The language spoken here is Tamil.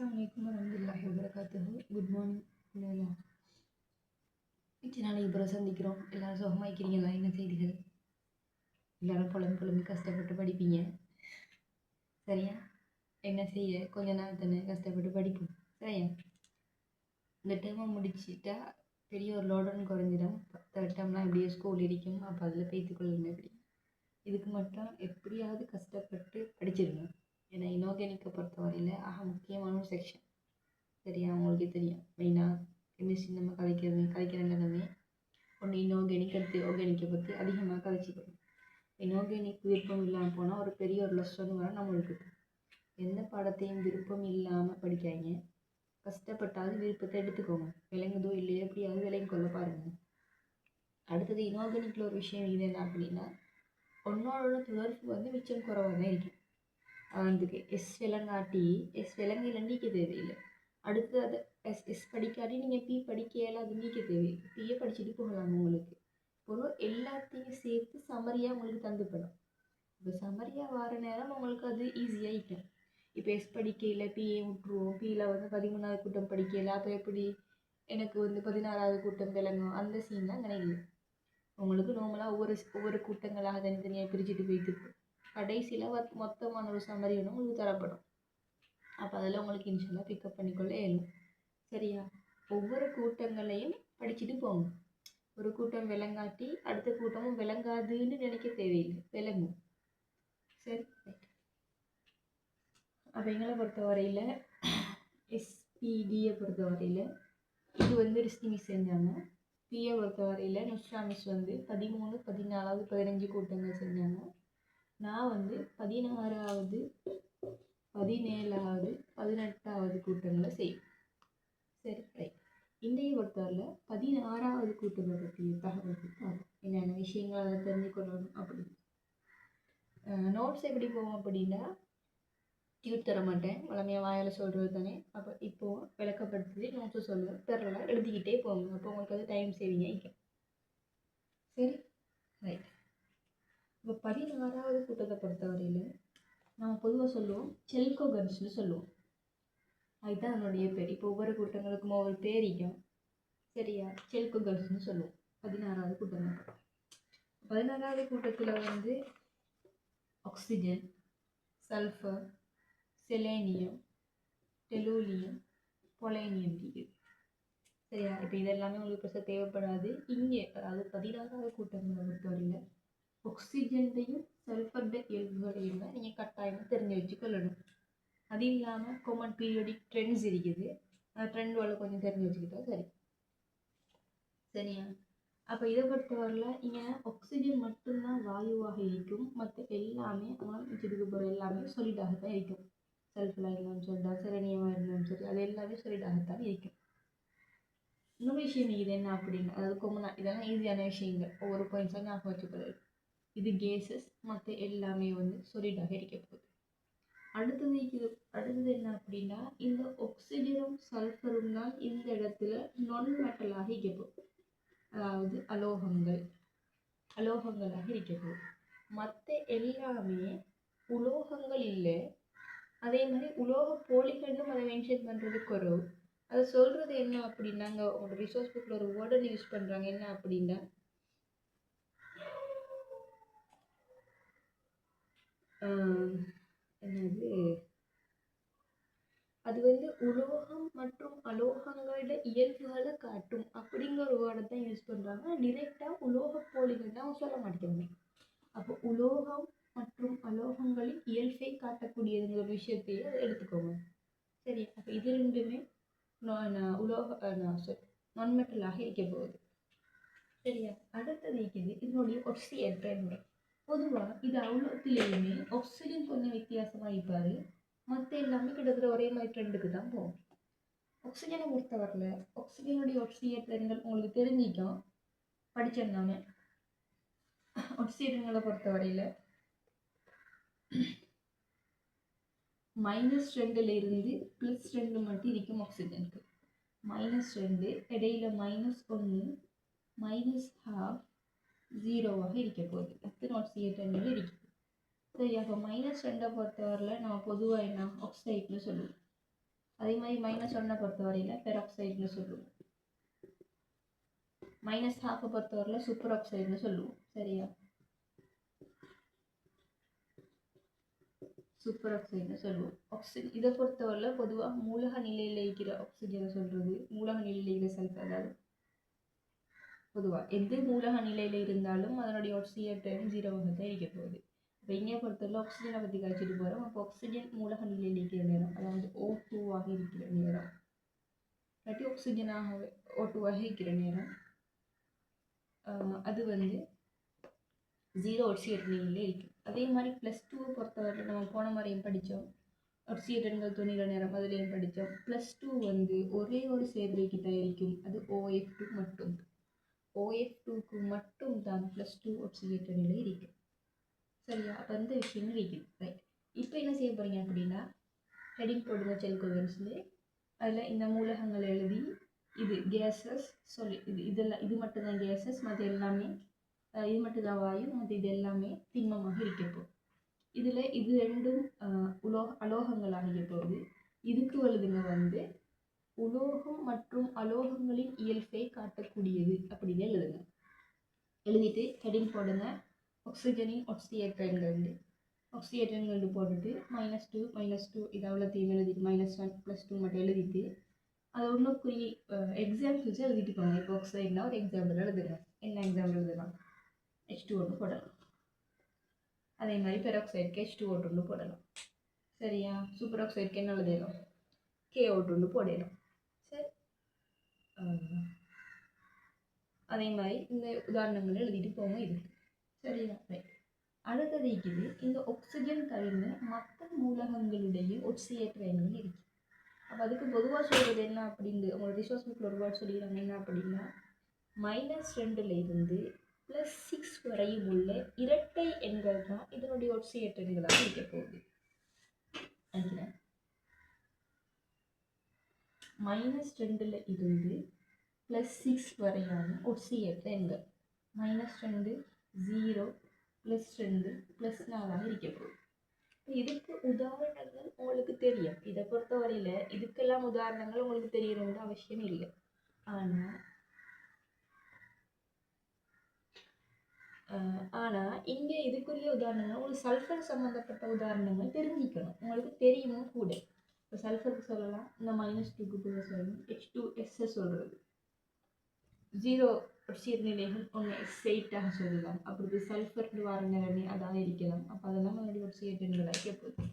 அஸ்ஸலாமு வரஹ்மத்துல்லாஹி வபரகாத்துஹு. குட் மார்னிங் பிள்ளைகளா. இத்தனை நாளைக்கு அப்புறம் சந்திக்கிறோம். எல்லாரும் சுகமாக இருக்கிறீங்களா? என்ன செய்திகள்? எல்லாரும் புலம்பி கஷ்டப்பட்டு படிப்பீங்க சரியா? என்ன செய்ய, கொஞ்ச நாள் தானே கஷ்டப்பட்டு படிப்போம் சரியா? இந்த டேர்மை முடிச்சிட்டா பெரிய ஒரு லோடன் குறைஞ்சிடும். தேர்ட் டேர்ம்லாம் எப்படியோ ஸ்கூல் இருக்கும். அப்போ அதில் பேத்துக்கொள்ளணும். எப்படி இதுக்கு மட்டும் எப்படியாவது கஷ்டப்பட்டு படிச்சிருங்க. ஏன்னா இனோர்கானிக்கை பொறுத்தவரையில் முக்கியமான ஒரு செக்ஷன் சரியா? உங்களுக்கே தெரியும். மெயினாக கெமிஸ்ட்ரி நம்ம கலைக்கிற நிலமே ஒன்று இன்ஆர்கானிக், அடுத்து ஆர்கானிக்கை பற்றி அதிகமாக கதைச்சிக்கணும். இன்ஆர்கானிக் விருப்பம் இல்லாமல் போனால் ஒரு பெரிய ஒரு லெசன் வர நம்மளுக்கு எந்த பாடத்தையும் விருப்பம் இல்லாமல் படிக்காங்க. கஷ்டப்பட்டாவது விருப்பத்தை எடுத்துக்கோங்க. விளங்குதோ இல்லையோ எப்படியாவது விளங்கி கொள்ள பாருங்கள். அடுத்தது இன்ஆர்கானிக்கில் ஒரு விஷயம் இது என்ன அப்படின்னா, ஒன்னோட தொடர்பு மிச்சம் குறைவாக தான் இருக்கும். அதுக்கு எஸ் விலங்காட்டி எஸ் விலங்கையில் நீக்க தேவையில்லை. அடுத்து அதை எஸ் படிக்காட்டி நீங்கள் பி படிக்கையில் அது நீக்க தேவை. பிஏ படிச்சுட்டு போகலாம். உங்களுக்கு ஒரு எல்லாத்தையும் சேர்த்து சமரியாக உங்களுக்கு தந்துப்படும். இப்போ சமரியாக வர நேரம் உங்களுக்கு அது ஈஸியாக இருக்கும். இப்போ எஸ் படிக்கையில் பிஏ விட்டுருவோம். பியில் 13வது கூட்டம் படிக்கையில் அப்போ எப்படி எனக்கு 16வது கூட்டம் விளங்கும்? அந்த சீன்லாம் கிடையாது. உங்களுக்கு நார்மலாக ஒவ்வொரு கூட்டங்களாக தனித்தனியாக பிரிச்சுட்டு போயிட்டு கடைசியில் மொத்தமான ஒரு சமரி உங்களுக்கு தரப்படும். அப்போ அதில் உங்களுக்கு இன்ஷால்லா பிக்கப் பண்ணிக்கொள்ள இயலும் சரியா? ஒவ்வொரு கூட்டங்களையும் படிச்சுட்டு போங்க. ஒரு கூட்டம் விளங்காட்டி அடுத்த கூட்டமும் விளங்காதுன்னு நினைக்க தேவையில்லை, விளங்கும் சரி. அப்போ எங்களை பொறுத்தவரையில் எஸ்பிடியை பொறுத்தவரையில் இது ரிஸ்கி மிஸ் செஞ்சாங்க. பிஏ பொறுத்தவரையில் நுஸ்ரா மிஸ் 13, 14, 15 கூட்டங்கள் செஞ்சாங்க. நான் 16வது, 17வது, 18வது கூட்டங்களை செய்யும் சரி ரைட். இன்றைய பொறுத்தவரையில் 16வது கூட்டத்தை பற்றிய தகவல்கள் பார்ப்போம். என்னென்ன விஷயங்கள் அதை தெரிஞ்சு கொள்ளணும் அப்படி. நோட்ஸ் எப்படி போவோம் அப்படின்னா, டியூட் தர மாட்டேன், வளமையாக வாயால் சொல்கிறது தானே. அப்போ இப்போது விளக்கப்படுத்தி நோட்ஸை சொல்லுவேன், பெறலாம் எழுதிக்கிட்டே போங்க. அப்போ உங்களுக்கு அது டைம் சேவிங் ஆகிக்கும் சரி ரைட். இப்போ 16வது கூட்டத்தை பொறுத்தவரையில் நம்ம பொதுவாக சொல்லுவோம் செல்கோகன்ஸ்னு சொல்லுவோம். அதுதான் அதனுடைய பேர். இப்போ ஒவ்வொரு கூட்டங்களுக்கும் ஒவ்வொரு பேரிக்கும் சரியா? செல்கோகன்ஸ்னு சொல்லுவோம். 16வது கூட்டம். 16வது கூட்டத்தில் ஆக்சிஜன், சல்ஃபர், செலேனியம், டெலூலியம், பொலேனியம் இருக்குது சரியா? இப்போ இதெல்லாமே உங்களுக்கு பெருசாக தேவைப்படாது. இங்கே அதாவது 16வது கூட்டங்களை பொறுத்தவரையில் ஆக்சிஜன்டையும் சல்ஃபர்ட இயல்புகளையும் தான் நீங்கள் கட்டாயமாக தெரிஞ்சு வச்சுக்கொள்ளணும். அது இல்லாமல் காமன் பீரியோடிக் ட்ரெண்ட்ஸ் இருக்குது. அந்த ட்ரெண்டோட கொஞ்சம் தெரிஞ்சு வச்சுக்கிட்டா சரி சரியா? அப்போ இதை பொறுத்தவரையில் இங்கே ஆக்சிஜன் மட்டும்தான் வாயுவாக இருக்கும். மற்ற எல்லாமே மிச்சத்துக்கு போகிற எல்லாமே சொலிடாக தான் இருக்கும். சல்ஃபராக இருந்தாலும் சொல்லிட்டா, செரனியமாக இருந்தாலும் சரி, அது எல்லாமே சொலிடாகத்தான் இருக்கும். இன்னொரு விஷயம் இது என்ன அப்படின்னா, அதாவது கொமனாக இதெல்லாம் ஈஸியான விஷயங்கள். ஒவ்வொரு பாயிண்ட்ஸாக ஞாபகம் வச்சுக்கிறது. இது கேஸஸ், மற்ற எல்லாமே சொலிடாக இருக்க போகுது. அடுத்தது என்ன அப்படின்னா, இந்த ஆக்சிஜனும் சல்ஃபரும் தான் இந்த இடத்துல நான் மெட்டலாக இருக்க போகுது. அதாவது அலோகங்களாக இருக்கிறது. மற்ற எல்லாமே உலோகங்கள் இல்லை. அதே மாதிரி உலோக போலிகளும் அதை மென்ஷன் பண்ணுறதுக்கு ஒரு அதை சொல்கிறது என்ன அப்படின்னா, உங்களோட ரிசோர்ஸ் புக்கில் ஒரு வேர்டன் யூஸ் பண்ணுறாங்க. என்ன அப்படின்னா, என்னது அது உலோகம் மற்றும் அலோகங்களோட இயல்புகளை காட்டும் அப்படிங்கிற ஒரு வேர்டை தான் யூஸ் பண்ணுறாங்க. டிரெக்டாக உலோக போலிகள் தான் சொல்ல மாட்டேங்கிறாங்க. அப்போ உலோகம் மற்றும் அலோகங்களின் இயல்பை காட்டக்கூடியதுங்கிற விஷயத்தையே அதை எடுத்துக்கோங்க சரி. அப்போ இது ரெண்டுமே நான்மெட்டலாக இருக்க போகுது சரியா? அடுத்தது இருக்குது இதனுடைய ஒக்சியேற்ற முறை. பொதுவாக இது அவ்வளோத்துலேயுமே ஆக்சிஜன் கொஞ்சம் வித்தியாசமாக இருப்பார். மற்ற எல்லாமே கிட்டத்தட்ட ஒரே மாதிரி ட்ரெண்டுக்கு தான் போகும். ஆக்சிஜனை பொறுத்தவரையில் ஆக்சிஜனுடைய ஒக்சியேற்றங்கள் உங்களுக்கு தெரிஞ்சிக்கும், படிச்சிருந்தாங்க. ஆக்சிஜன்களை பொறுத்தவரையில் -2 இருந்து +2 மட்டும் இருக்கும். ஆக்சிஜனுக்கு -2 இடையில -1 -12 0வாக இருக்க போகுது. எத்தனை ஆக்சிஜேட்டங்கள் இருக்குது சரி? அப்போ -2 பொறுத்தவரையில் நம்ம பொதுவாக என்ன ஆக்சைட்னு சொல்லுவோம். அதே மாதிரி -1 பொறுத்தவரையில் பெராக்சைடுன்னு சொல்லுவோம். -1/2 பொறுத்தவரையில் சூப்பர் ஆக்சைடுன்னு சொல்லுவோம். சரியா, சூப்பர் ஆக்சைடுன்னு சொல்லுவோம். இதை பொறுத்தவரையில் பொதுவாக மூலக நிலையில் இருக்கிற ஆக்சிஜனை சொல்கிறது, மூலக நிலையில் இருக்கிற சல்ஃபர். அதாவது பொதுவாக எது மூலக நிலையில் இருந்தாலும் அதனுடைய ஆக்சிஜன் 0 தான் இருக்க போகுது. இப்போ இங்கே பொறுத்தவரை ஆக்சிஜனை பற்றி கழிச்சிட்டு போகிறோம். அப்போ ஆக்சிஜன் மூலக நிலையில் இருக்கிற நேரம், அதாவது O2 இருக்கிற நேரம், இல்லாட்டி ஆக்சிஜனாக O2 இருக்கிற நேரம், அது 0 ஆக்சிஜன் நிலையில் இருக்குது. அதே மாதிரி +2 பொறுத்தவரை நம்ம போன மாதிரியும் படித்தோம். ஆக்சிஜன்கள் துணிகிற நேரம் அதுலேயும் படித்தோம். +2 ஒரே ஒரு சேர்வைக்கு தான் இருக்கும், அது OF2 மட்டும். OF2க்கு மட்டும் தான் +2 ஆக்சிஜன் நிலை இருக்கு. சரியா, அப்போ இந்த விஷயம் இருக்குது. ரைட், இப்போ என்ன செய்ய போகிறீங்க அப்படின்னா, ஹெடிங் போடுங்க செல் கோவலன்ஸ்ல. அதில் இந்த மூலகங்களை எழுதி இது கேஸஸ் சொல்லி இதெல்லாம் இது மட்டும்தான் கேஸஸ், மற்ற எல்லாமே இது மட்டும்தான் வாயு, மற்ற இது எல்லாமே திண்மமாக இருக்கப்போ. இதில் இது ரெண்டும் அலோகங்களாக இருப்போது. இதுக்கு எழுதுங்க உலோகம் மற்றும் அலோகங்களின் இயல்பை காட்டக்கூடியது அப்படின்னு எழுதுங்க. எழுதிட்டு ஹெடிங் போடுங்க ஆக்சிஜனின் ஆக்சிஜேற்றங்கள். ஆக்சிஜேற்றங்கள் போட்டுட்டு -2 இது அவ்வளோத்தையும் எழுதிட்டு -1 +2 மட்டும் எழுதிட்டு அதை ஒன்றுக்குரிய எக்ஸாம்பிள்ஸ் எழுதிட்டு போங்க. இப்போ ஆக்சைட்னா ஒரு எக்ஸாம்பிள் எழுதுங்க. என்ன எக்ஸாம்பிள் எழுதலாம்? H2O போடலாம். அதே மாதிரி பெராக்சைடுக்கு H2O போடலாம். சரியா, சூப்பர் ஆக்சைடுக்கு என்ன எழுதலாம்? KO2 போடலாம். சரி, அதே மாதிரி இந்த உதாரணங்கள் எழுதிட்டு போங்க இதுக்கு. சரியா, ரைட். அடுத்தது இருக்குது இந்த ஆக்சிஜன் தவிர்ந்த மற்ற மூலகங்களுடைய ஒட்சியேற்ற எண்கள் இருக்கு. அப்போ அதுக்கு பொதுவாக சொல்கிறது என்ன அப்படின்னு உங்களோட ரிசோர்ஸ் புக்கில் ஒரு வேர்ட் சொல்லிடுறாங்க. என்ன அப்படின்னா, -2ல் இருந்து +6 வரையும் உள்ள இரட்டை எண்கள் தான் இதனுடைய ஒட்சியேற்ற எண்களாக இருக்க போகுது. நினைக்கிறேன் -2ல் இருந்து +6 வரையான ஒட்சியேற்ற எண்கள். -2 0 +2 +4 இருக்க போகுது. இதுக்கு உதாரணங்கள் உங்களுக்கு தெரியும். இதை பொறுத்தவரையில் இதுக்கெல்லாம் உதாரணங்கள் உங்களுக்கு தெரியணும்னு அவசியம் இல்லை. ஆனால் இங்கே இதுக்குரிய உதாரணங்கள் உங்களுக்கு சல்ஃபர் சம்மந்தப்பட்ட உதாரணங்கள் தெரிஞ்சிக்கணும், உங்களுக்கு தெரியுமோ கூட. இப்போ சல்ஃபருக்கு சொல்லலாம், இந்த -2க்கு கூட சொல்லணும். H2S சொல்கிறது 0 ஒட்சியேற்ற ஒன்று S8 சொல்லலாம். அப்படி சல்ஃபர் வார நிலைமை அதாக இருக்கலாம். அப்போ அதெல்லாம் அதனுடைய ஒட்சியேற்ற நிலைக்கு போகுது.